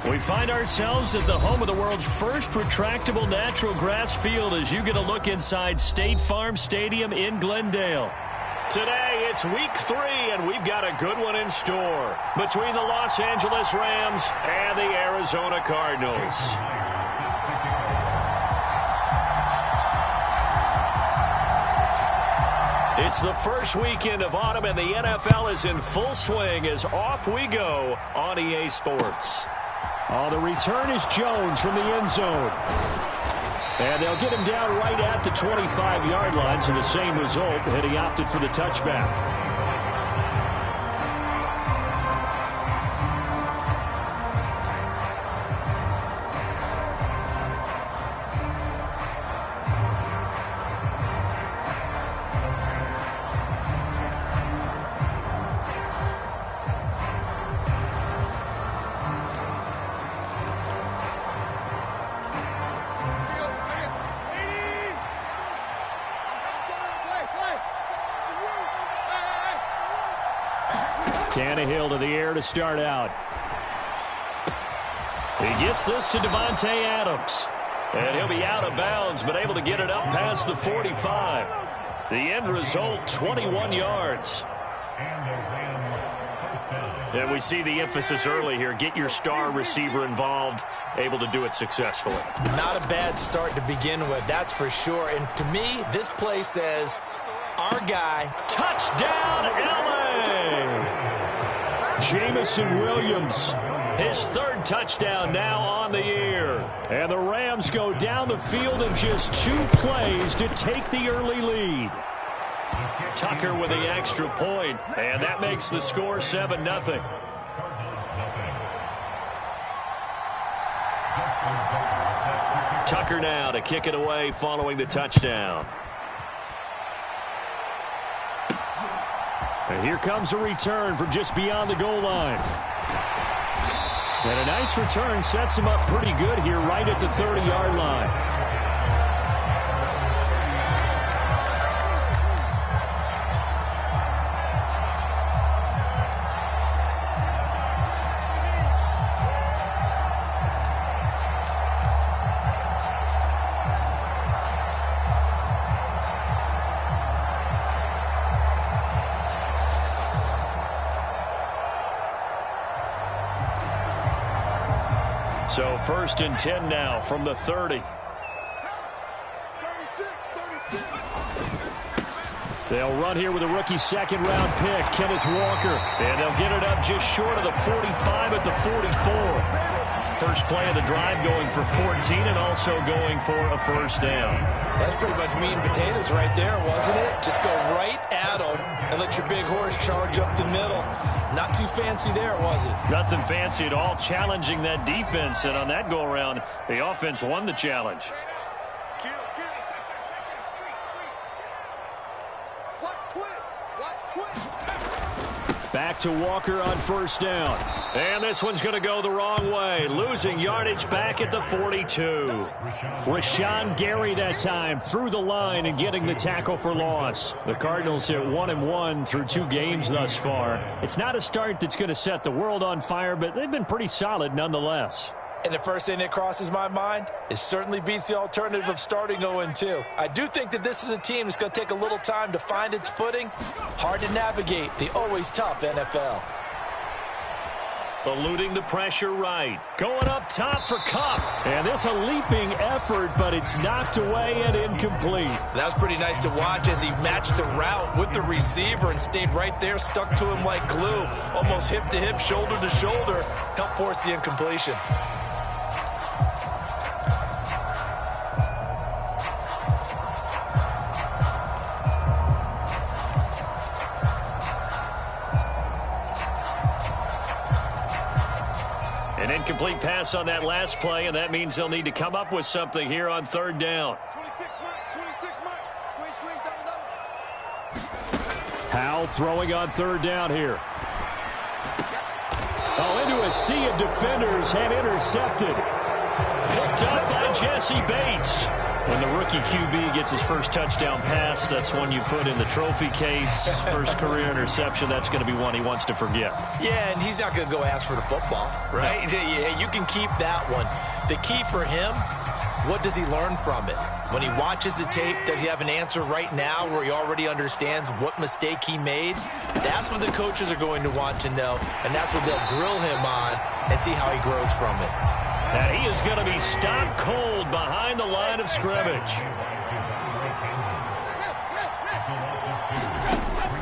We find ourselves at the home of the world's first retractable natural grass field as you get a look inside State Farm Stadium in Glendale. Today, it's week 3, and we've got a good one in store between the Los Angeles Rams and the Arizona Cardinals. It's the first weekend of autumn, and the NFL is in full swing as off we go on EA Sports. Oh, the return is Jones from the end zone. And they'll get him down right at the 25-yard line, so the same result, and he opted for the touchback. Tannehill to the air to start out. He gets this to Devontae Adams. And he'll be out of bounds, but able to get it up past the 45. The end result, 21 yards. And we see the emphasis early here. Get your star receiver involved, able to do it successfully. Not a bad start to begin with, that's for sure. And to me, this play says, our guy. Touchdown, LA! Jamison Williams, his third touchdown now on the year. And the Rams go down the field in just 2 plays to take the early lead. Tucker with the extra point, and that makes the score 7-0. Tucker now to kick it away following the touchdown. And here comes a return from just beyond the goal line. And a nice return sets him up pretty good here right at the 30-yard line. So 1st and 10 now from the 30. They'll run here with a rookie second-round pick, Kenneth Walker. And they'll get it up just short of the 45 at the 44. First play of the drive going for 14 and also going for a first down. That's pretty much meat and potatoes right there, wasn't it? Just go right at them and let your big horse charge up the middle. Not too fancy there, was it? Nothing fancy at all, challenging that defense. And on that go-around, the offense won the challenge. Back to Walker on first down. And this one's going to go the wrong way. Losing yardage back at the 42. Rashawn Gary that time through the line and getting the tackle for loss. The Cardinals hit 1-1 through 2 games thus far. It's not a start that's going to set the world on fire, but they've been pretty solid nonetheless. And the first thing that crosses my mind, it certainly beats the alternative of starting 0-2. I do think that this is a team that's going to take a little time to find its footing. Hard to navigate the always tough NFL. Eluding the pressure right. Going up top for Kupp. And this a leaping effort, but it's knocked away and incomplete. That was pretty nice to watch as he matched the route with the receiver and stayed right there, stuck to him like glue. Almost hip to hip, shoulder to shoulder. Helped force the incompletion. An incomplete pass on that last play, and that means they'll need to come up with something here on 3rd down. Howell throwing on 3rd down here. Oh, into a sea of defenders and intercepted. Picked up by Jesse Bates. When the rookie QB gets his first touchdown pass, that's one you put in the trophy case. First career interception, that's going to be one he wants to forget. Yeah, and he's not going to go ask for the football, right? Yeah, you can keep that one. The key for him, what does he learn from it? When he watches the tape, does he have an answer right now where he already understands what mistake he made? That's what the coaches are going to want to know, and that's what they'll grill him on and see how he grows from it. And he is going to be stopped cold behind the line of scrimmage.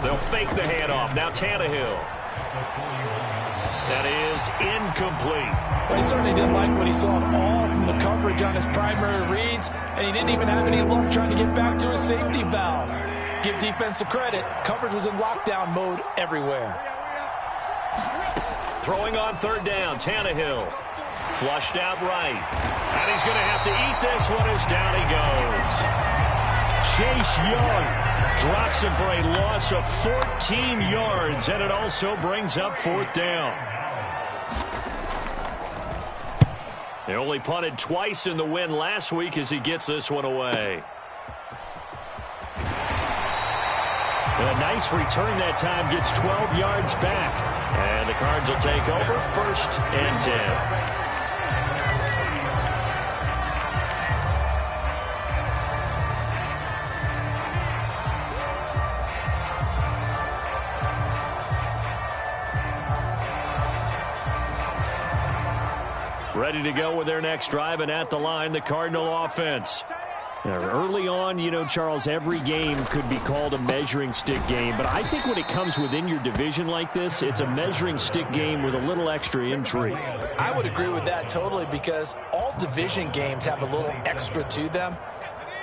They'll fake the handoff. Now Tannehill. That is incomplete. Well, he certainly didn't like what he saw at all from the coverage on his primary reads, and he didn't even have any luck trying to get back to his safety valve. Give defense a credit. Coverage was in lockdown mode everywhere. Throwing on third down, Tannehill. Flushed out right. And he's going to have to eat this one as down he goes. Chase Young drops him for a loss of 14 yards, and it also brings up fourth down. They only punted twice in the win last week as he gets this one away. A nice return that time, gets 12 yards back. And the Cards will take over, 1st and 10. Ready to go with their next drive, and at the line, the Cardinal offense. Now, early on, you know, Charles, every game could be called a measuring stick game, but I think when it comes within your division like this, it's a measuring stick game with a little extra intrigue. I would agree with that totally, because all division games have a little extra to them.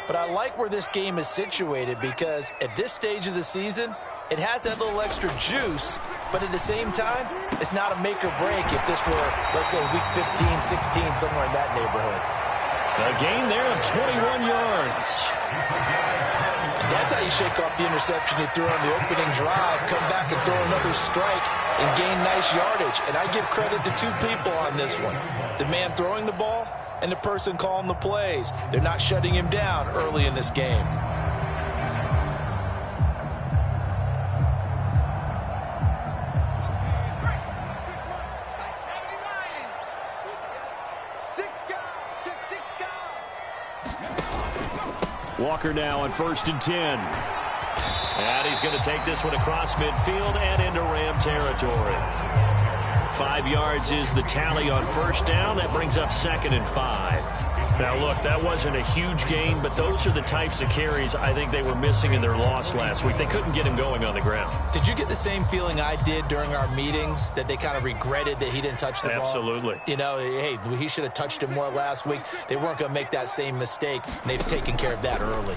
But I like where this game is situated, because at this stage of the season, it has that little extra juice, but at the same time, it's not a make or break if this were, let's say, week 15, 16, somewhere in that neighborhood. A gain there of 21 yards. That's how you shake off the interception you threw on the opening drive, come back and throw another strike and gain nice yardage. And I give credit to two people on this one. The man throwing the ball and the person calling the plays. They're not shutting him down early in this game. Walker now on 1st and 10. And he's going to take this one across midfield and into Ram territory. 5 yards is the tally on 1st down. That brings up 2nd and 5. Now, look, that wasn't a huge gain, but those are the types of carries I think they were missing in their loss last week. They couldn't get him going on the ground. Did you get the same feeling I did during our meetings, that they kind of regretted that he didn't touch the ball? Absolutely. You know, hey, he should have touched it more last week. They weren't going to make that same mistake, and they've taken care of that early.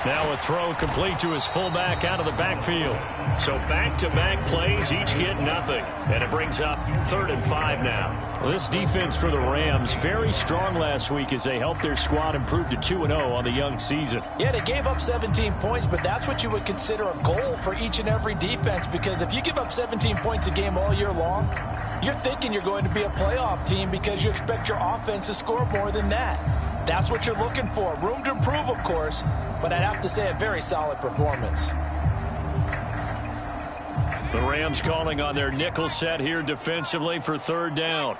Now a throw complete to his fullback out of the backfield. So back-to-back plays, each get nothing. And it brings up 3rd and 5 now. Well, this defense for the Rams, very strong last week as they helped their squad improve to 2-0 on the young season. Yeah, they gave up 17 points, but that's what you would consider a goal for each and every defense, because if you give up 17 points a game all year long, you're thinking you're going to be a playoff team because you expect your offense to score more than that. That's what you're looking for. Room to improve, of course, but I'd have to say a very solid performance. The Rams calling on their nickel set here defensively for 3rd down.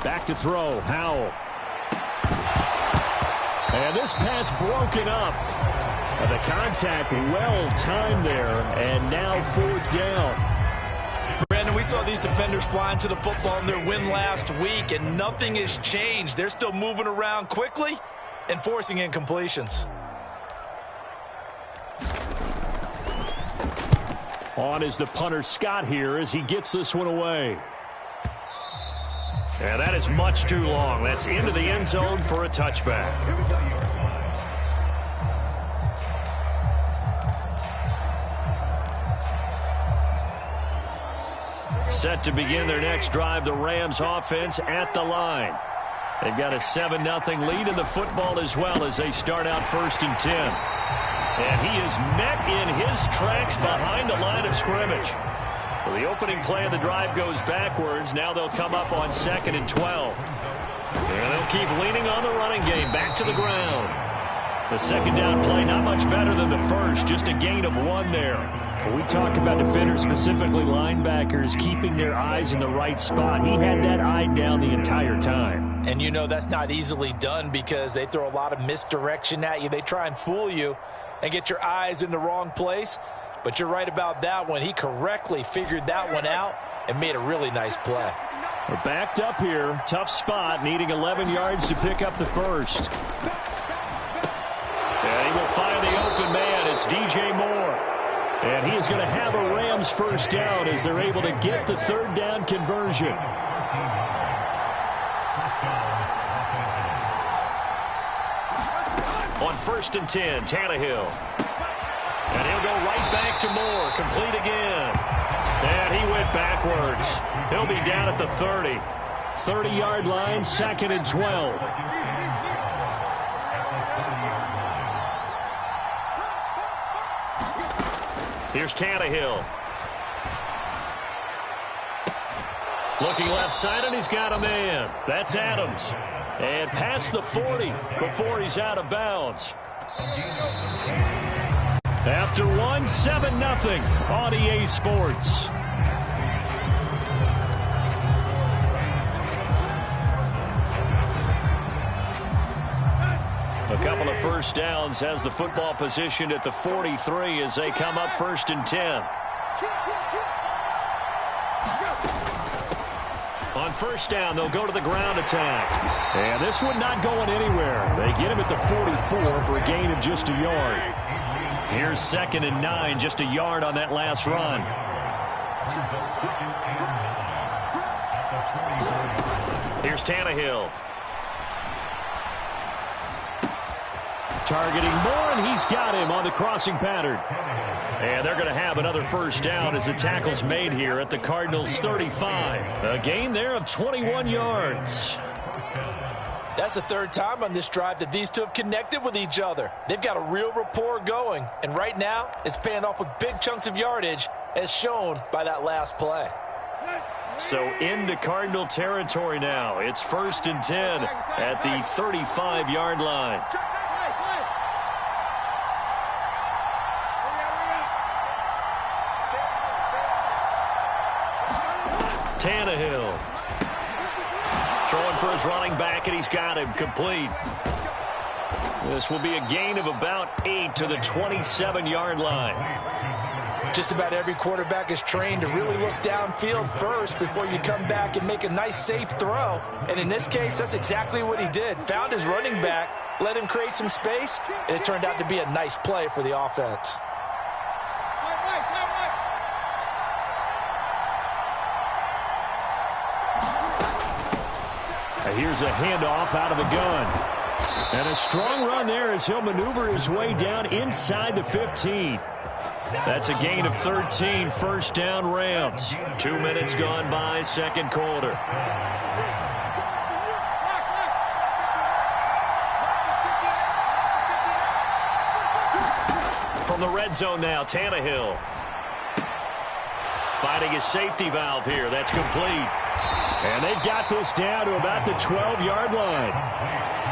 Back to throw, Howell. And this pass broken up. The contact well timed there, and now 4th down. Brandon, we saw these defenders flying to the football in their win last week, and nothing has changed. They're still moving around quickly and forcing incompletions. On is the punter Scott here as he gets this one away. And that is much too long. That's into the end zone for a touchback. Set to begin their next drive, the Rams offense at the line. They've got a 7-0 lead in the football as well as they start out 1st and 10. And he is met in his tracks behind the line of scrimmage. Well, the opening play of the drive goes backwards. Now they'll come up on 2nd and 12. And they'll keep leaning on the running game. Back to the ground. The second down play, not much better than the first. Just a gain of 1 there. We talk about defenders, specifically linebackers, keeping their eyes in the right spot. He had that eye down the entire time. And you know that's not easily done because they throw a lot of misdirection at you. They try and fool you and get your eyes in the wrong place. But you're right about that one. He correctly figured that one out and made a really nice play. We're backed up here. Tough spot, needing 11 yards to pick up the first. And he will find the open man. It's DJ Moore. And he is going to have a Rams first down as they're able to get the third down conversion. On 1st and 10, Tannehill. And he'll go right back to Moore. Complete again. And he went backwards. He'll be down at the 30. 30-yard line, 2nd and 12. Here's Tannehill. Looking left side, and he's got a man. That's Adams. And past the 40 before he's out of bounds. After 1, 7-0 on EA Sports. A couple of first downs has the football positioned at the 43 as they come up 1st and 10. On 1st down, they'll go to the ground attack. And this one not going anywhere. They get him at the 44 for a gain of just a yard. Here's 2nd and 9, just a yard on that last run. Here's Tannehill. Targeting Moore, and he's got him on the crossing pattern. And they're going to have another first down as the tackle's made here at the Cardinals' 35. A gain there of 21 yards. That's the 3rd time on this drive that these two have connected with each other. They've got a real rapport going, and right now it's paying off with big chunks of yardage as shown by that last play. So into Cardinal territory now. It's 1st and 10 at the 35-yard line. Tannehill. Throwing for his running back, and he's got him complete. This will be a gain of about 8 to the 27-yard line. Just about every quarterback is trained to really look downfield first before you come back and make a nice, safe throw. And in this case, that's exactly what he did. Found his running back, let him create some space, and it turned out to be a nice play for the offense. Here's a handoff out of the gun. And a strong run there as he'll maneuver his way down inside the 15. That's a gain of 13, 1st down Rams. 2 minutes gone by, 2nd quarter. From the red zone now, Tannehill. Finding his safety valve here. That's complete. And they've got this down to about the 12-yard line.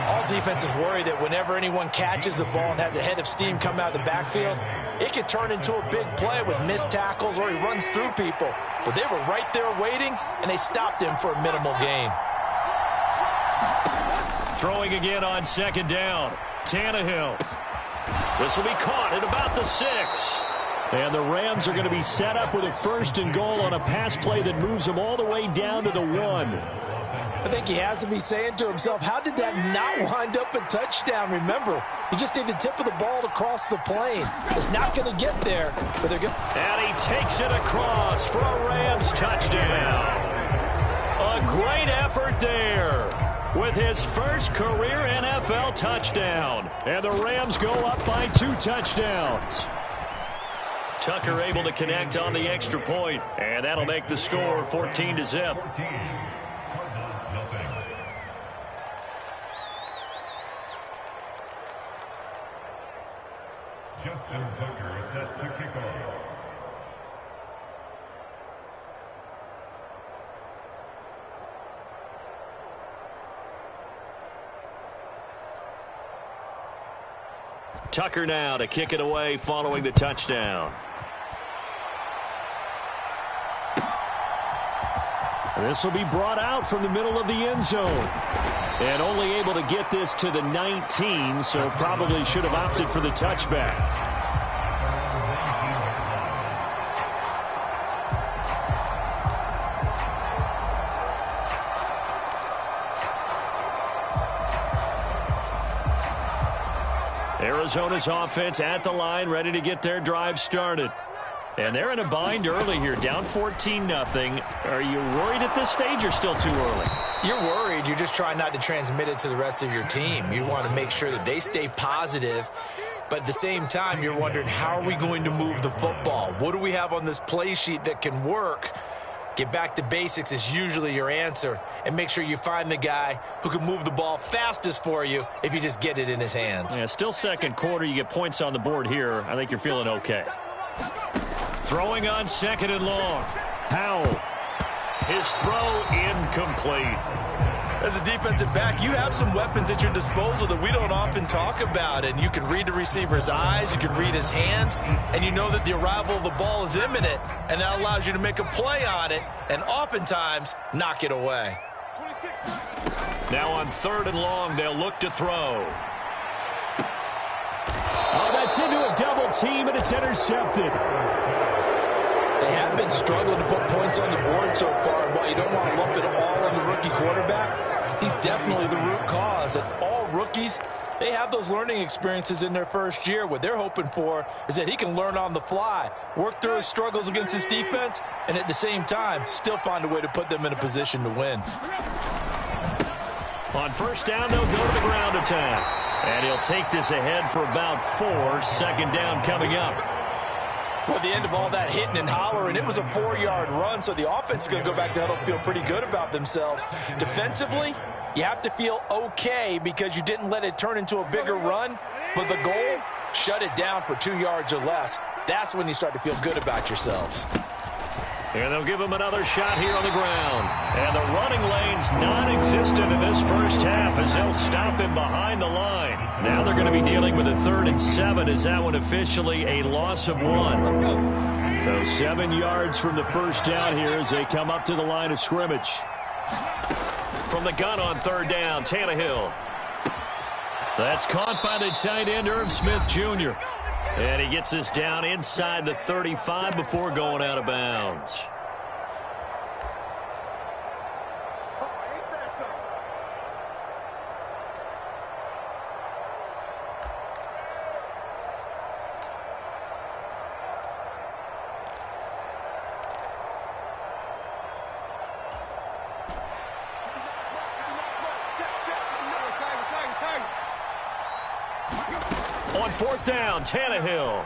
All defenses worry that whenever anyone catches the ball and has a head of steam come out of the backfield, it could turn into a big play with missed tackles or he runs through people. But they were right there waiting, and they stopped him for a minimal gain. Throwing again on 2nd down. Tannehill. This will be caught at about the 6. And the Rams are going to be set up with a 1st and goal on a pass play that moves them all the way down to the 1. I think he has to be saying to himself, how did that not wind up a touchdown? Remember, you just need the tip of the ball to cross the plane. It's not going to get there, but they're going. And he takes it across for a Rams touchdown. A great effort there with his first career NFL touchdown. And the Rams go up by 2 touchdowns. Tucker able to connect on the extra point, and that'll make the score 14-0. Justin Tucker sets to kick off. Tucker now to kick it away following the touchdown. This will be brought out from the middle of the end zone. And only able to get this to the 19, so probably should have opted for the touchback. Arizona's offense at the line, ready to get their drive started. And they're in a bind early here, down 14-0. Are you worried at this stage or still too early? You're worried. You're just trying not to transmit it to the rest of your team. You want to make sure that they stay positive. But at the same time, you're wondering, how are we going to move the football? What do we have on this play sheet that can work? Get back to basics is usually your answer. And make sure you find the guy who can move the ball fastest for you if you just get it in his hands. Yeah, still second quarter. You get points on the board here. I think you're feeling okay. Throwing on second and long. Howell. His throw incomplete. As a defensive back, you have some weapons at your disposal that we don't often talk about. And you can read the receiver's eyes, you can read his hands, and you know that the arrival of the ball is imminent, and that allows you to make a play on it and oftentimes knock it away. Now on third and long, they'll look to throw. Oh, that's into a double team, and it's intercepted. They have been struggling to put points on the board so far. While you don't want to lump it all on the rookie quarterback, he's definitely the root cause. And all rookies, they have those learning experiences in their first year. What they're hoping for is that he can learn on the fly, work through his struggles against his defense, and at the same time, still find a way to put them in a position to win. On first down, they'll go to the ground attack. And he'll take this ahead for about 4. Second down coming up. Well, at the end of all that hitting and hollering, it was a 4-yard run, so the offense is going to go back to huddle, feel pretty good about themselves. Defensively, you have to feel okay because you didn't let it turn into a bigger run, but the goal, shut it down for 2 yards or less. That's when you start to feel good about yourselves. And they'll give him another shot here on the ground. And the running lane's non-existent in this first half as they'll stop him behind the line. Now they're going to be dealing with a 3rd and 7 as that one officially a loss of 1. So 7 yards from the first down here as they come up to the line of scrimmage. From the gun on third down, Tannehill. That's caught by the tight end, Irv Smith Jr. And he gets this down inside the 35 before going out of bounds. On fourth down, Tannehill.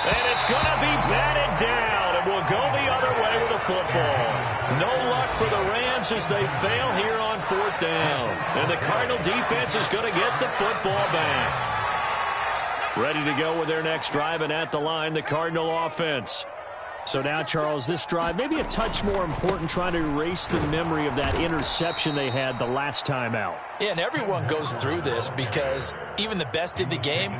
And it's going to be batted down, and we'll go the other way with the football. No luck for the Rams as they fail here on fourth down. And the Cardinal defense is going to get the football back. Ready to go with their next drive, and at the line, the Cardinal offense. So now, Charles, this drive maybe a touch more important, trying to erase the memory of that interception they had the last time out. Yeah, and everyone goes through this because even the best in the game,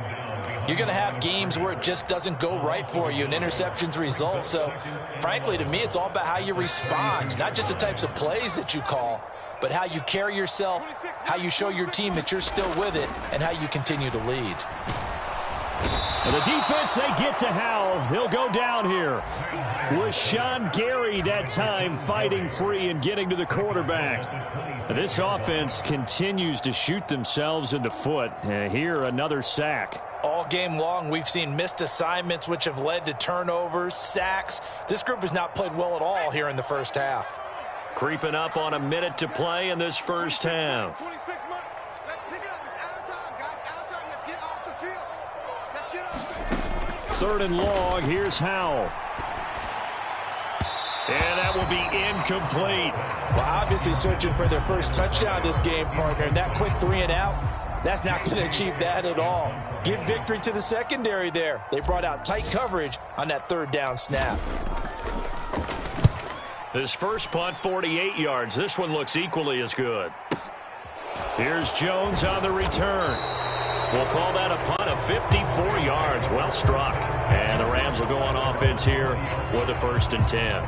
you're going to have games where it just doesn't go right for you and interceptions result. So, frankly, to me, it's all about how you respond, not just the types of plays that you call, but how you carry yourself, how you show your team that you're still with it, and how you continue to lead. And the defense, they get to Howell. He'll go down here. Rashawn Gary that time fighting free and getting to the quarterback. This offense continues to shoot themselves in the foot. Here, another sack. All game long, we've seen missed assignments which have led to turnovers, sacks. This group has not played well at all here in the first half. Creeping up on a minute to play in this first half. Third and long, here's Howell. And that will be incomplete. Well, obviously searching for their first touchdown this game, partner. And that quick 3 and out, that's not going to achieve that at all. Give victory to the secondary there. They brought out tight coverage on that third down snap. His first punt, 48 yards. This one looks equally as good. Here's Jones on the return. We'll call that a punt of 54 yards. Well struck. And the Rams will go on offense here with a 1st and 10.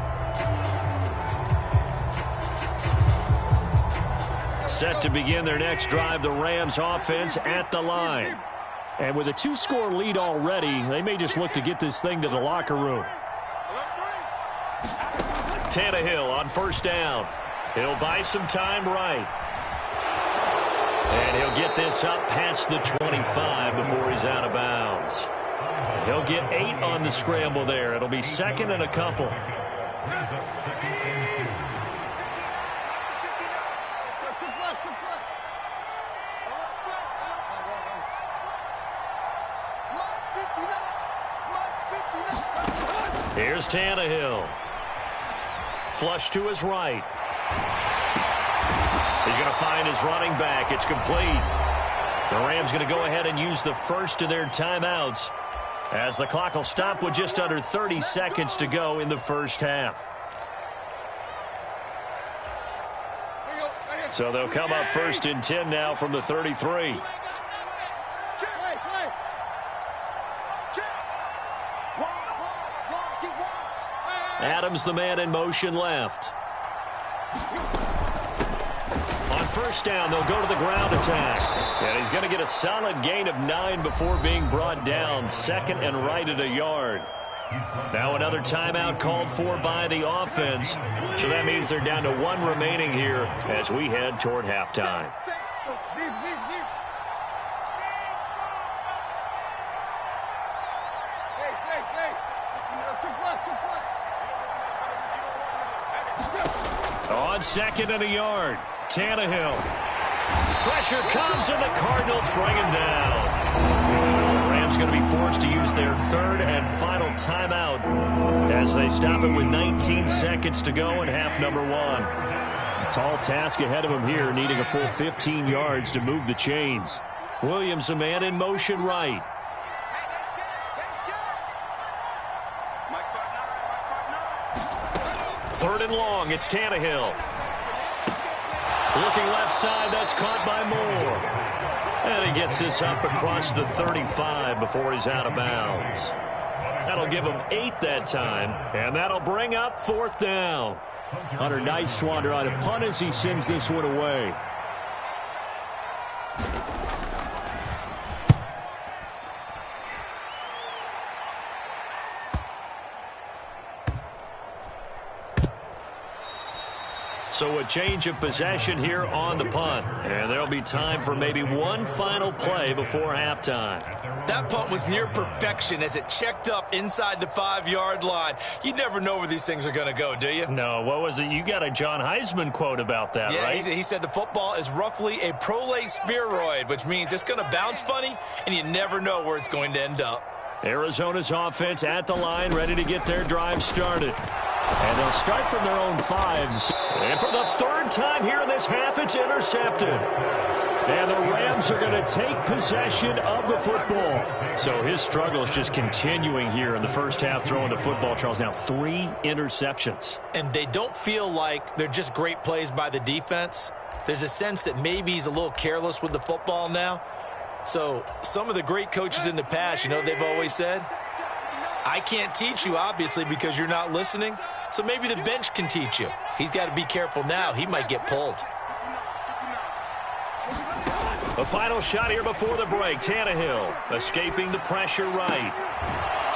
Set to begin their next drive, the Rams offense at the line. And with a 2-score lead already, they may just look to get this thing to the locker room. Tannehill on 1st down. He'll buy some time right. And he'll get this up past the 25 before he's out of bounds. He'll get 8 on the scramble there. It'll be 2nd and a couple. Here's Tannehill. Flush to his right. He's going to find his running back. It's complete. The Rams going to go ahead and use the first of their timeouts as the clock will stop with just under 30 seconds to go in the first half. So they'll come up 1st and 10 now from the 33. Adams, the man in motion left. On 1st down, they'll go to the ground attack. And he's going to get a solid gain of 9 before being brought down. 2nd and right at a yard. Now another timeout called for by the offense. So that means they're down to 1 remaining here as we head toward halftime. On 2nd and a yard, Tannehill. Pressure comes and the Cardinals bring him down. The Rams going to be forced to use their 3rd and final timeout as they stop it with 19 seconds to go in half number 1. A tall task ahead of him here, needing a full 15 yards to move the chains. Williams, a man in motion right. 3rd and long, it's Tannehill. Looking left side, that's caught by Moore. And he gets this up across the 35 before he's out of bounds. That'll give him 8 that time, and that'll bring up 4th down. Hunter, nice wander on a punt as he sends this one away. So a change of possession here on the punt. And there'll be time for maybe one final play before halftime. That punt was near perfection as it checked up inside the 5-yard line. You never know where these things are going to go, do you? No, what was it? You got a John Heisman quote about that, right? Yeah, he said the football is roughly a prolate spheroid, which means it's going to bounce funny, and you never know where it's going to end up. Arizona's offense at the line, ready to get their drive started. And they'll start from their own 5s. And for the 3rd time here in this half, it's intercepted. And the Rams are going to take possession of the football. So his struggle is just continuing here in the first half, throwing the football, Charles. Now 3 interceptions. And they don't feel like they're just great plays by the defense. There's a sense that maybe he's a little careless with the football now. So some of the great coaches in the past, you know, they've always said, I can't teach you, obviously, because you're not listening. So maybe the bench can teach you. He's got to be careful now. He might get pulled. The final shot here before the break. Tannehill escaping the pressure right.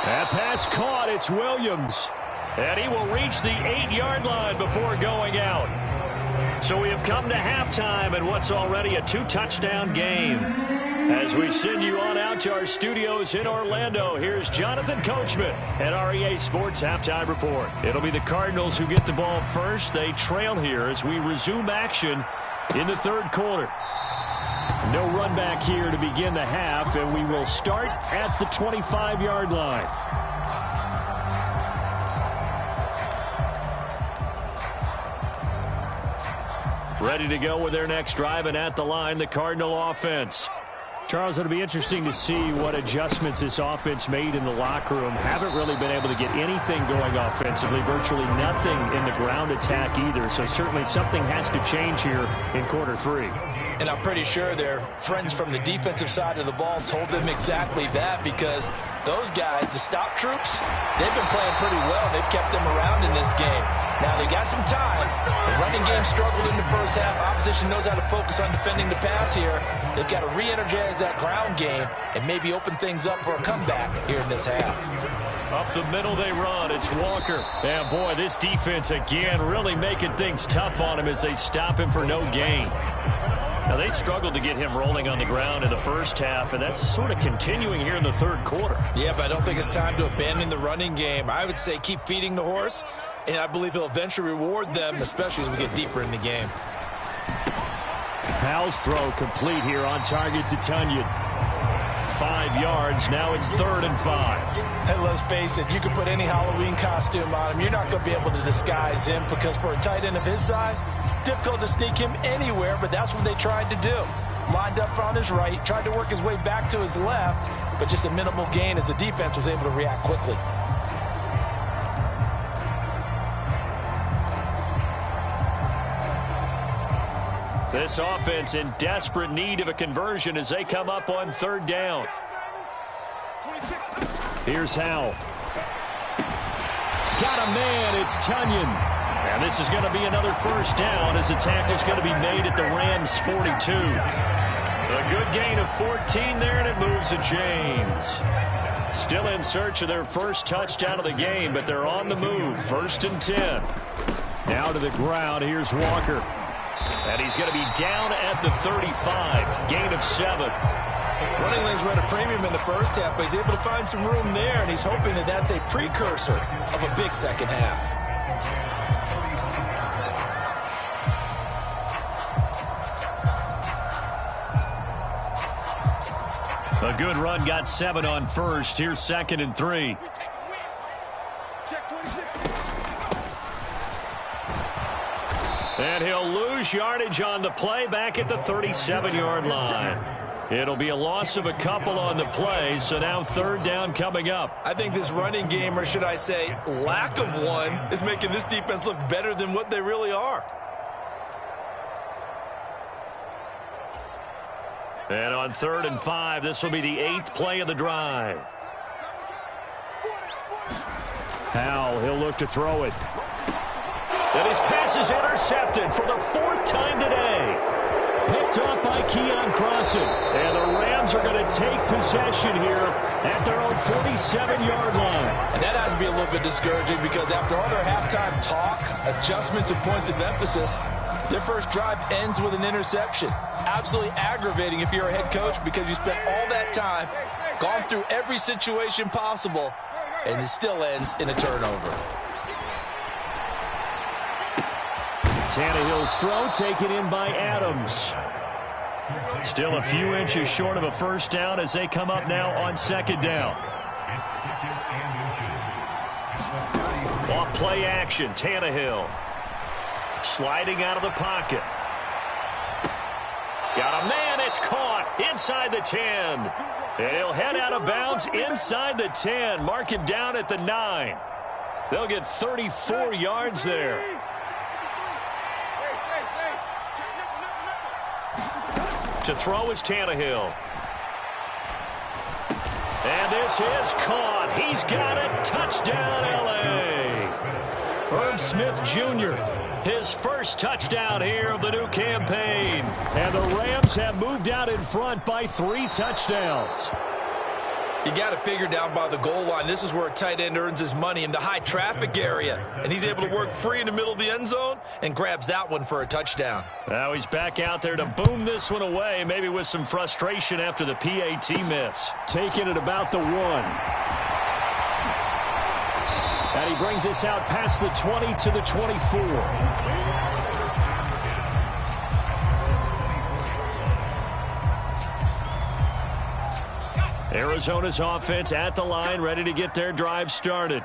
That pass caught. It's Williams. And he will reach the 8-yard line before going out. So we have come to halftime in what's already a 2-touchdown game. As we send you on out to our studios in Orlando, here's Jonathan Coachman at REA Sports Halftime Report. It'll be the Cardinals who get the ball first. They trail here as we resume action in the 3rd quarter. No run back here to begin the half, and we will start at the 25-yard line. Ready to go with their next drive, and at the line, the Cardinal offense. Charles, it'll be interesting to see what adjustments this offense made in the locker room. Haven't really been able to get anything going offensively, virtually nothing in the ground attack either. So certainly something has to change here in quarter 3. And I'm pretty sure their friends from the defensive side of the ball told them exactly that, because those guys, the stop troops, they've been playing pretty well. They've kept them around in this game. Now, they got some time. The running game struggled in the first half. Opposition knows how to focus on defending the pass here. They've got to re-energize that ground game and maybe open things up for a comeback here in this half. Up the middle they run. It's Walker. And, boy, this defense, again, really making things tough on him as they stop him for no gain. Now, they struggled to get him rolling on the ground in the first half, and that's sort of continuing here in the third quarter. Yeah, but I don't think it's time to abandon the running game. I would say keep feeding the horse, and I believe he'll eventually reward them, especially as we get deeper in the game. Powell's throw complete here on target to Tunyon. 5 yards. Now it's 3rd and 5. And let's face it, you can put any Halloween costume on him. You're not going to be able to disguise him, because for a tight end of his size, difficult to sneak him anywhere, but that's what they tried to do. Lined up on his right, tried to work his way back to his left, but just a minimal gain as the defense was able to react quickly. This offense in desperate need of a conversion as they come up on 3rd down. Here's Howell. Got a man. It's Tunyon. And this is going to be another 1st down as the tackle's going to be made at the Rams' 42. A good gain of 14 there, and it moves the chains. Still in search of their first touchdown of the game, but they're on the move. 1st and 10. Now to the ground. Here's Walker. And he's going to be down at the 35. Gain of 7. Running lanes were at a premium in the first half, but he's able to find some room there, and he's hoping that that's a precursor of a big second half. A good run, got 7 on 1st. Here's 2nd and 3. And he'll lose yardage on the play back at the 37-yard line. It'll be a loss of a couple on the play, so now 3rd down coming up. I think this running game, or should I say lack of one, is making this defense look better than what they really are. And on 3rd and 5, this will be the 8th play of the drive. Howell, he'll look to throw it. And his pass is intercepted for the 4th time today. Picked off by Keon Crossan. And the Rams are going to take possession here at their own 47-yard line. And that has to be a little bit discouraging, because after all their halftime talk, adjustments, and points of emphasis, their first drive ends with an interception. Absolutely aggravating if you're a head coach, because you spent all that time, gone through every situation possible, and it still ends in a turnover. Tannehill's throw taken in by Adams. Still a few inches short of a 1st down as they come up now on 2nd down. Off play action, Tannehill. Sliding out of the pocket. Got a man, it's caught inside the 10. And he'll head out of bounds inside the 10, mark it down at the 9. They'll get 34 yards there. To throw is Tannehill. And this is caught. He's got it. Touchdown, L.A. Irv Smith Jr., his first touchdown here of the new campaign. And the Rams have moved out in front by 3 touchdowns. You got it figured down by the goal line. This is where a tight end earns his money, in the high traffic area. And he's able to work free in the middle of the end zone and grabs that one for a touchdown. Now he's back out there to boom this one away, maybe with some frustration after the PAT miss. Taking it about the 1. And he brings us out past the 20 to the 24. Arizona's offense at the line, ready to get their drive started.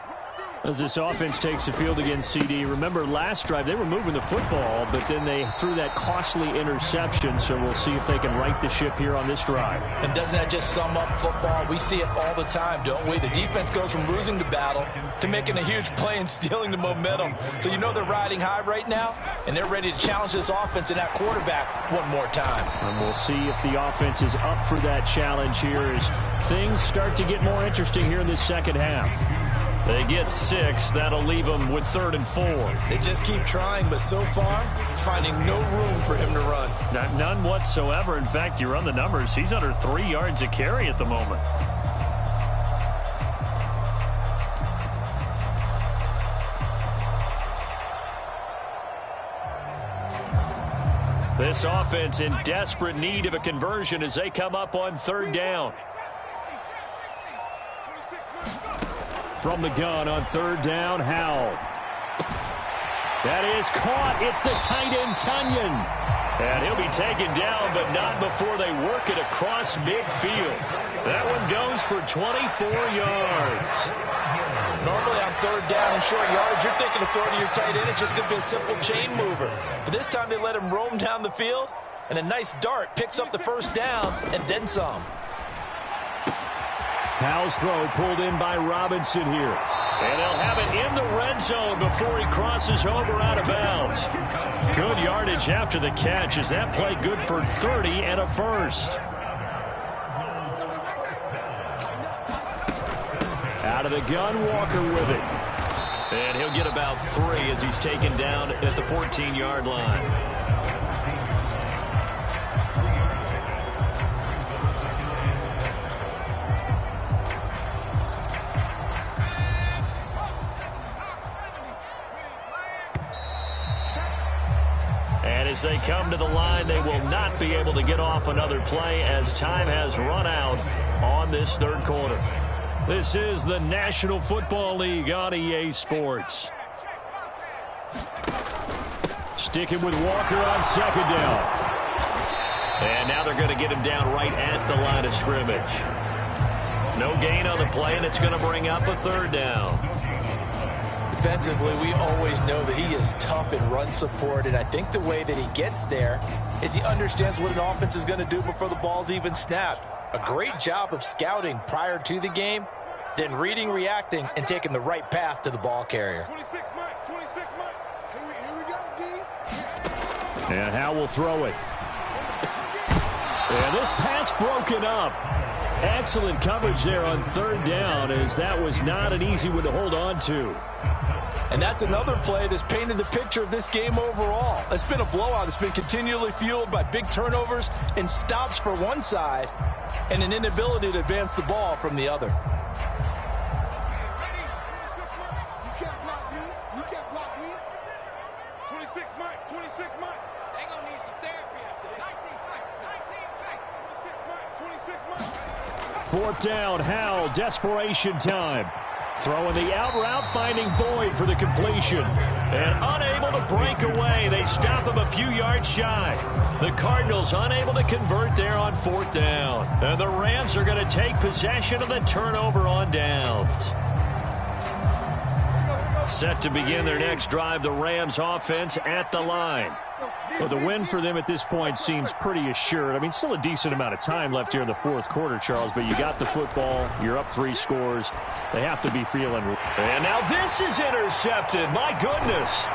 As this offense takes the field against CD, remember last drive they were moving the football, but then they threw that costly interception, so we'll see if they can right the ship here on this drive. And doesn't that just sum up football? We see it all the time, don't we? The defense goes from losing the battle to making a huge play and stealing the momentum. So you know they're riding high right now, and they're ready to challenge this offense and that quarterback one more time. And we'll see if the offense is up for that challenge here as things start to get more interesting here in this second half. They get 6. That'll leave them with 3rd and 4. They just keep trying, but so far, finding no room for him to run. None whatsoever. In fact, you run the numbers. He's under 3 yards a carry at the moment. This offense in desperate need of a conversion as they come up on 3rd down. From the gun on 3rd down, Howell. That is caught. It's the tight end, Tunyon. And he'll be taken down, but not before they work it across midfield. That one goes for 24 yards. Normally on 3rd down and short yardage, you're thinking of throwing to your tight end. It's just going to be a simple chain mover. But this time they let him roam down the field, and a nice dart picks up the 1st down and then some. Howell's throw pulled in by Robinson here. And they'll have it in the red zone before he crosses over out of bounds. Good yardage after the catch as that play good for 30 and a first. Out of the gun, Walker with it. And he'll get about 3 as he's taken down at the 14-yard line. As they come to the line, they will not be able to get off another play as time has run out on this 3rd quarter. This is the National Football League on EA Sports. Sticking with Walker on 2nd down. And now they're going to get him down right at the line of scrimmage. No gain on the play, and it's going to bring up a 3rd down. Defensively, we always know that he is tough in run support, and I think the way that he gets there is he understands what an offense is going to do before the ball's even snapped. A great job of scouting prior to the game, then reading, reacting, and taking the right path to the ball carrier. 26 Mike. Here we go, D. And Howell will throw it. And this pass broken up. Excellent coverage there on 3rd down as that was not an easy one to hold on to. And that's another play that's painted the picture of this game overall. It's been a blowout. It's been continually fueled by big turnovers and stops for one side and an inability to advance the ball from the other. You can't block me. 26 Mike. They gonna need some therapy after this. 19 tight. 4th down, Howell, desperation time. Throwing the out route, finding Boyd for the completion. And unable to break away. They stop him a few yards shy. The Cardinals unable to convert there on 4th down. And the Rams are going to take possession of the turnover on downs. Set to begin their next drive, the Rams offense at the line. Well, the win for them at this point seems pretty assured. I mean, still a decent amount of time left here in the 4th quarter, Charles, but you got the football, you're up 3 scores. They have to be feeling. And now this is intercepted. My goodness.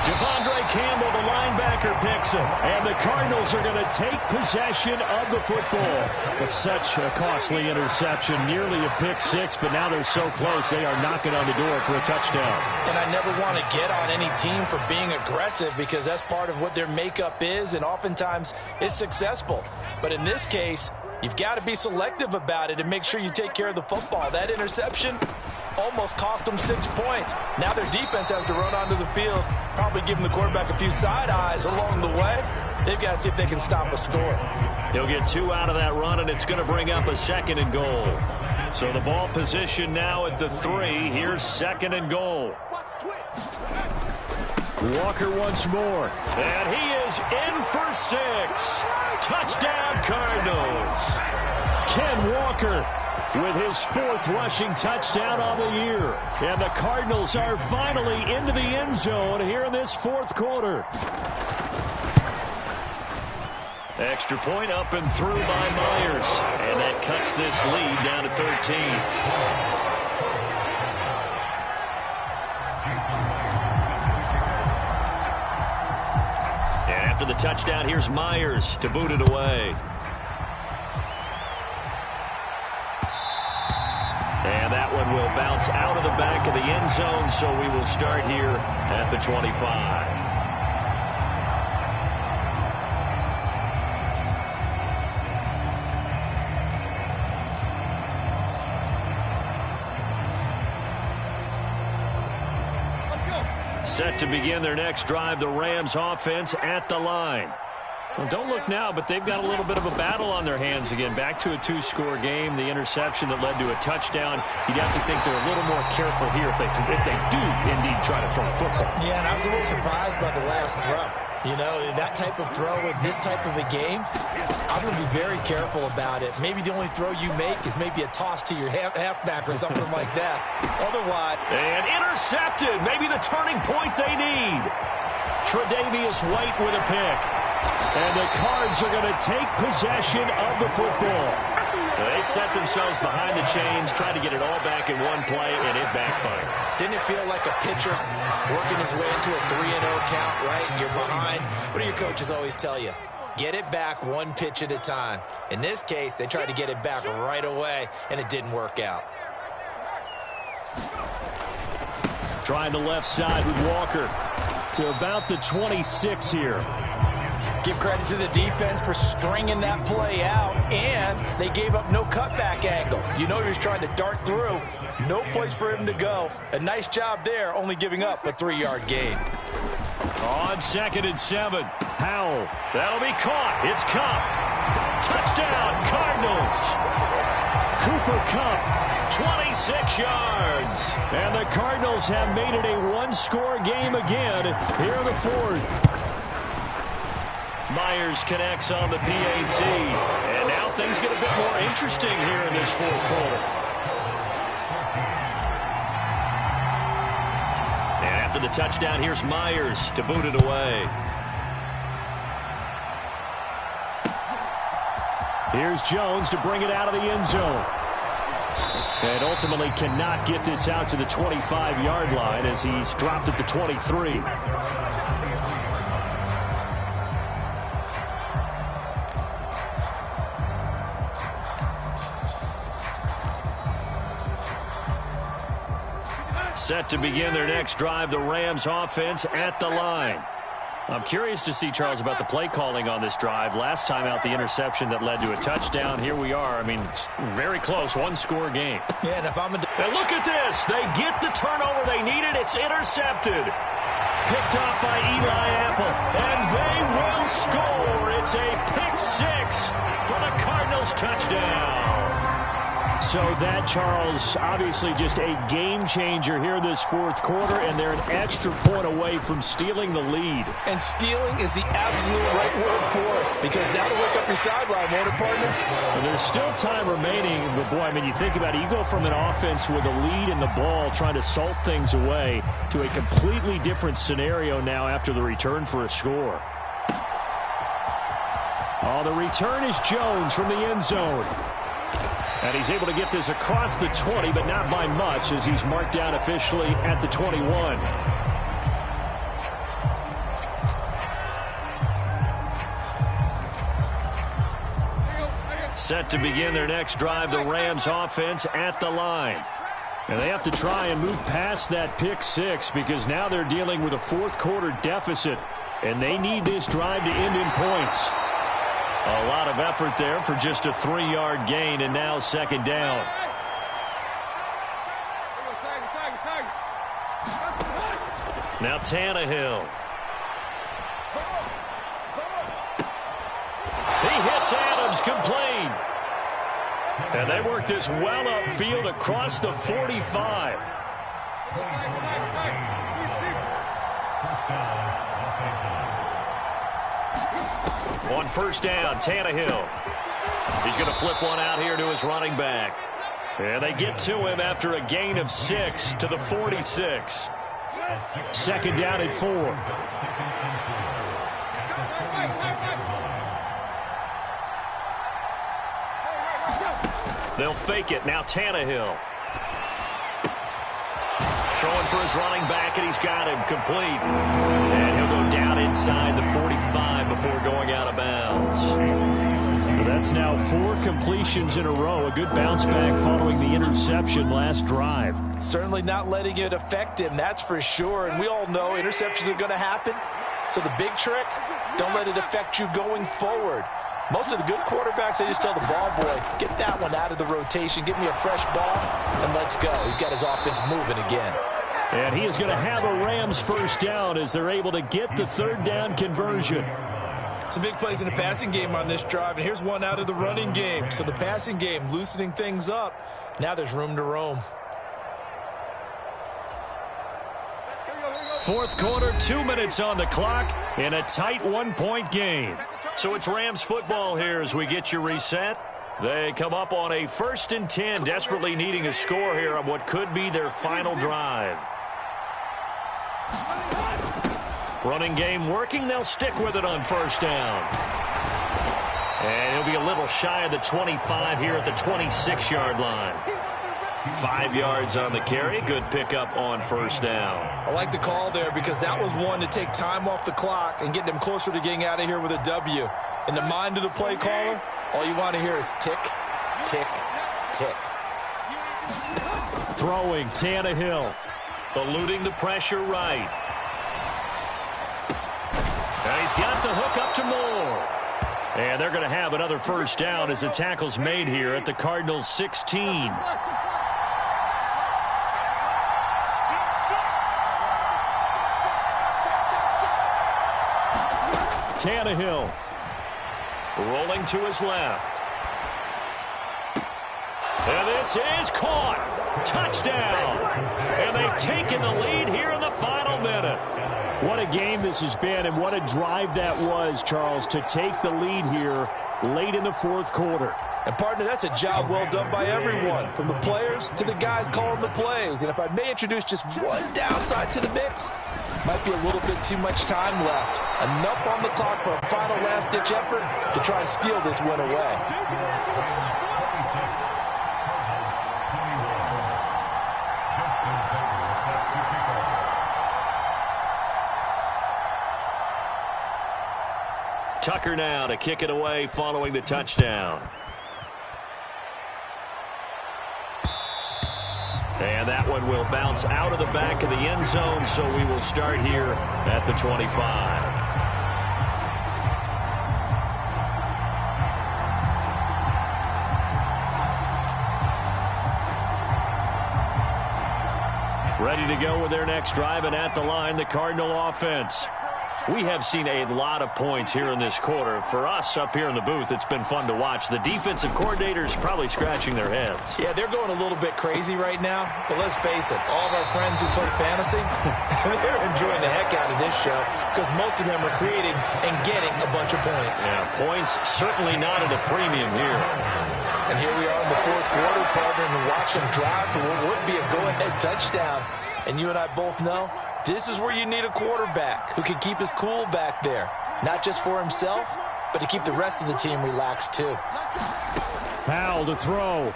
Devondre Campbell, the linebacker, picks him. And the Cardinals are going to take possession of the football. But such a costly interception, nearly a pick 6, but now they're so close they are knocking on the door for a touchdown. And I never want to get on any team for being aggressive because that's part of what their makeup is, and oftentimes it's successful. But in this case, you've got to be selective about it and make sure you take care of the football. That interception almost cost them 6 points. Now their defense has to run onto the field, probably giving the quarterback a few side eyes along the way. They've got to see if they can stop a score. He'll get 2 out of that run, and it's going to bring up a 2nd and goal. So the ball position now at the 3. Here's 2nd and goal. Walker once more. And he is in for 6. Touchdown, Cardinals. Ken Walker with his 4th rushing touchdown on the year. And the Cardinals are finally into the end zone here in this 4th quarter. Extra point up and through by Myers. And that cuts this lead down to 13. And after the touchdown, here's Myers to boot it away. And that one will bounce out of the back of the end zone, so we will start here at the 25. Set to begin their next drive, the Rams offense at the line. Well, don't look now, but they've got a little bit of a battle on their hands again. Back to a 2-score game, the interception that led to a touchdown. You'd have to think they're a little more careful here if they do indeed try to throw a football. Yeah, and I was a little surprised by the last throw. You know, that type of throw with this type of a game, I'm going to be very careful about it. Maybe the only throw you make is maybe a toss to your halfback or something like that. Otherwise. And intercepted. Maybe the turning point they need. Tre'Davious White with a pick. And the Cards are going to take possession of the football. They set themselves behind the chains, tried to get it all back in one play, and it backfired. Didn't it feel like a pitcher working his way into a 3-0 count, right? You're behind. What do your coaches always tell you? Get it back one pitch at a time. In this case, they tried to get it back right away, and it didn't work out. Trying the left side with Walker to about the 26 here. Give credit to the defense for stringing that play out, and they gave up no cutback angle. You know he was trying to dart through. No place for him to go. A nice job there, only giving up a 3-yard gain. On 2nd and 7, Powell. That'll be caught. It's Kupp. Touchdown, Cardinals. Cooper Kupp, 26 yards. And the Cardinals have made it a 1-score game again here in the 4th. Myers connects on the PAT. And now things get a bit more interesting here in this 4th quarter. And after the touchdown, here's Myers to boot it away. Here's Jones to bring it out of the end zone. And ultimately cannot get this out to the 25-yard line as he's dropped at the 23. Set to begin their next drive, the Rams offense at the line. I'm curious to see, Charles, about the play calling on this drive. Last time out, the interception that led to a touchdown. Here we are. I mean, very close, 1-score game. Yeah, and if I'm and look at this. They get the turnover they needed. It's intercepted. Picked off by Eli Apple. And they will score. It's a pick 6 for the Cardinals touchdown. So that, Charles, obviously just a game changer here this 4th quarter, and they're an extra point away from stealing the lead. And stealing is the absolute right word for it, because that'll wake up your sideline, won't it, partner? Well, there's still time remaining, but boy, I mean, you think about it, you go from an offense with a lead in the ball trying to salt things away to a completely different scenario now after the return for a score. Oh, the return is Jones from the end zone. And he's able to get this across the 20, but not by much, as he's marked down officially at the 21. Set to begin their next drive, the Rams offense at the line. And they have to try and move past that pick 6 because now they're dealing with a 4th quarter deficit, and they need this drive to end in points. A lot of effort there for just a 3-yard gain, and now 2nd down. Now Tannehill. He hits Adams complete. And they work this well upfield across the 45. On 1st down, Tannehill. He's going to flip one out here to his running back. And they get to him after a gain of 6 to the 46. Second down at 4. They'll fake it. Now Tannehill. Throwing for his running back, and he's got him complete. And he'll go down inside the 45 before going out of bounds. That's now 4 completions in a row. A good bounce back following the interception last drive. Certainly not letting it affect him, that's for sure. And we all know interceptions are going to happen. So the big trick, don't let it affect you going forward. Most of the good quarterbacks, they just tell the ball boy, get that one out of the rotation, give me a fresh ball, and let's go. He's got his offense moving again. And he is going to have a Rams first down as they're able to get the third down conversion. Some big plays in the passing game on this drive, and here's one out of the running game. So the passing game loosening things up. Now there's room to roam. Fourth quarter, 2 minutes on the clock in a tight 1-point game. So it's Rams football here as we get you reset. They come up on a 1st and 10, desperately needing a score here on what could be their final drive. Running game working. They'll stick with it on first down. And he'll be a little shy of the 25 here at the 26-yard line. 5 yards on the carry. Good pickup on first down. I like the call there because that was one to take time off the clock and get them closer to getting out of here with a W. In the mind of the play caller, all you want to hear is tick, tick, tick. Throwing, Tannehill. Eluding the pressure right. Now he's got the hook up to Moore. And they're going to have another first down as the tackle's made here at the Cardinals' 16. Tannehill. Rolling to his left. And this is caught. Touchdown. And they've taken the lead here in the final minute. What a game this has been, and what a drive that was, Charles, to take the lead here late in the fourth quarter. And, partner, that's a job well done by everyone, from the players to the guys calling the plays. And if I may introduce just one downside to the mix, might be a little bit too much time left. Enough on the clock for a final last-ditch effort to try and steal this win away. Tucker now to kick it away following the touchdown. And that one will bounce out of the back of the end zone, so we will start here at the 25. Ready to go with their next drive, and at the line, the Cardinal offense. We have seen a lot of points here in this quarter. For us up here in the booth, it's been fun to watch. The defensive coordinators probably scratching their heads. Yeah, they're going a little bit crazy right now. But let's face it, all of our friends who play fantasy, they're enjoying the heck out of this show because most of them are creating and getting a bunch of points. Yeah, points certainly not at a premium here. And here we are in the fourth quarter, partner, and watch them drive for what would be a go-ahead touchdown. And you and I both know this is where you need a quarterback who can keep his cool back there. Not just for himself, but to keep the rest of the team relaxed too. Powell to throw.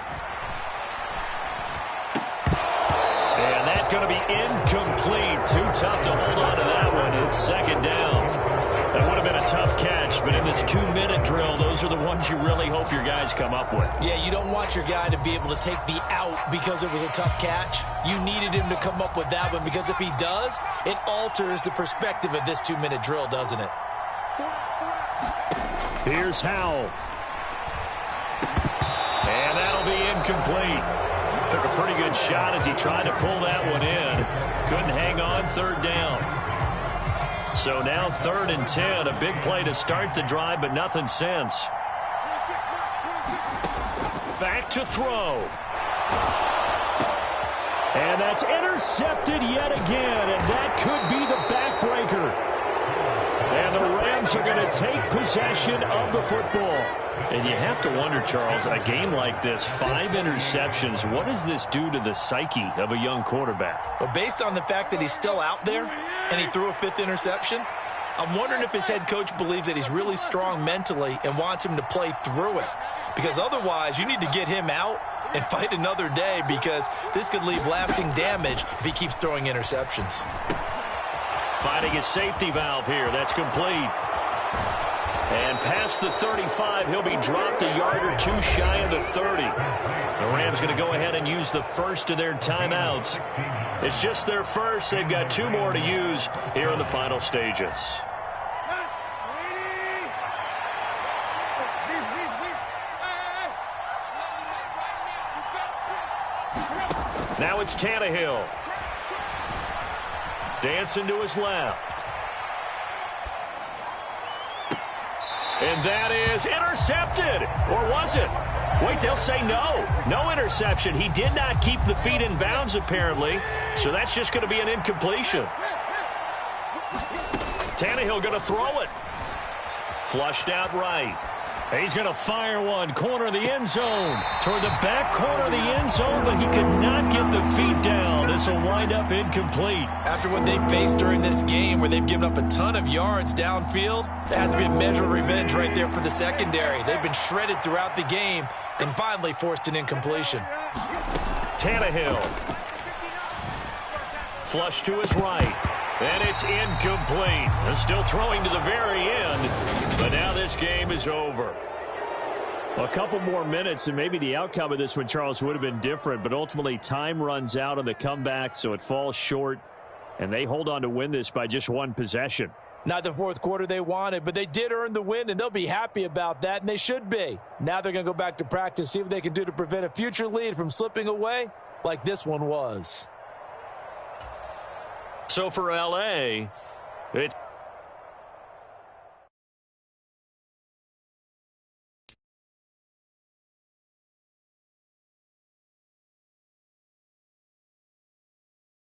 And that's going to be incomplete. Too tough to hold on to that one. It's second down. That would have been a tough catch, but in this 2-minute drill, those are the ones you really hope your guys come up with. Yeah, you don't want your guy to be able to take the out because it was a tough catch. You needed him to come up with that one because if he does, it alters the perspective of this 2-minute drill, doesn't it? Here's Howell. And that'll be incomplete. Took a pretty good shot as he tried to pull that one in. Couldn't hang on, third down. So now 3rd and 10, a big play to start the drive, but nothing since. Back to throw. And that's intercepted yet again, and that could be the backbreaker. And the Rams Rams are going to take possession of the football. And you have to wonder, Charles, a game like this, 5 interceptions, what does this do to the psyche of a young quarterback? Well, based on the fact that he's still out there and he threw a 5th interception, I'm wondering if his head coach believes that he's really strong mentally and wants him to play through it. Because otherwise, you need to get him out and fight another day, because this could leave lasting damage if he keeps throwing interceptions. Finding his safety valve here. That's complete. And past the 35, he'll be dropped a yard or two shy of the 30. The Rams going to go ahead and use the first of their timeouts. It's just their first. They've got 2 more to use here in the final stages. Now it's Tannehill. Dancing to his left. And that is intercepted. Or was it? Wait, they'll say no. No interception. He did not keep the feet in bounds, apparently. So that's just going to be an incompletion. Tannehill going to throw it. Flushed out right. He's going to fire one. Corner of the end zone. Toward the back corner of the end zone, but he could not get the feet down. This will wind up incomplete. After what they faced during this game, where they've given up a ton of yards downfield, there has to be a measure of revenge right there for the secondary. They've been shredded throughout the game and finally forced an incompletion. Tannehill. Flush to his right. And it's incomplete. They're still throwing to the very end, but now this game is over. A couple more minutes, and maybe the outcome of this one, Charles, would have been different, but ultimately time runs out on the comeback, so it falls short, and they hold on to win this by just 1 possession. Not the 4th quarter they wanted, but they did earn the win, and they'll be happy about that, and they should be. Now they're going to go back to practice, see what they can do to prevent a future lead from slipping away like this one was. So for L.A.,